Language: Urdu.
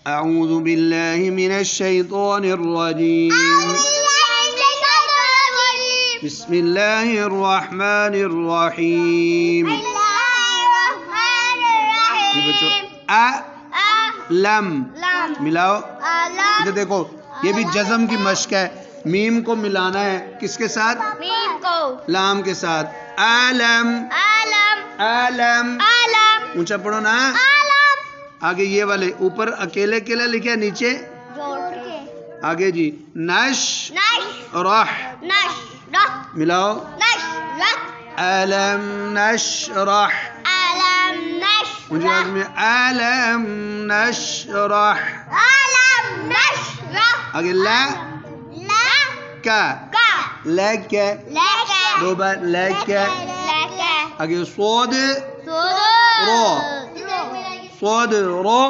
أعوذ بالله من الشيطان الرجيم بسم الله الرحمن الرحيم یہ بچوں لم ملاؤ ادھر دیکھو یہ بھی جزم کی مشق ہے میم کو ملانا ہے کس کے ساتھ لام کے ساتھ علم علم اونچا پڑھو نا آگے یہ والے اوپر اکیلے اکیلے لکھے نیچے آگے جی نش رح ملاؤ علم نشرح اونچی آواز میں علم نشرح آگے لا کا لک دو بار لک آگے صاد رو صاد رو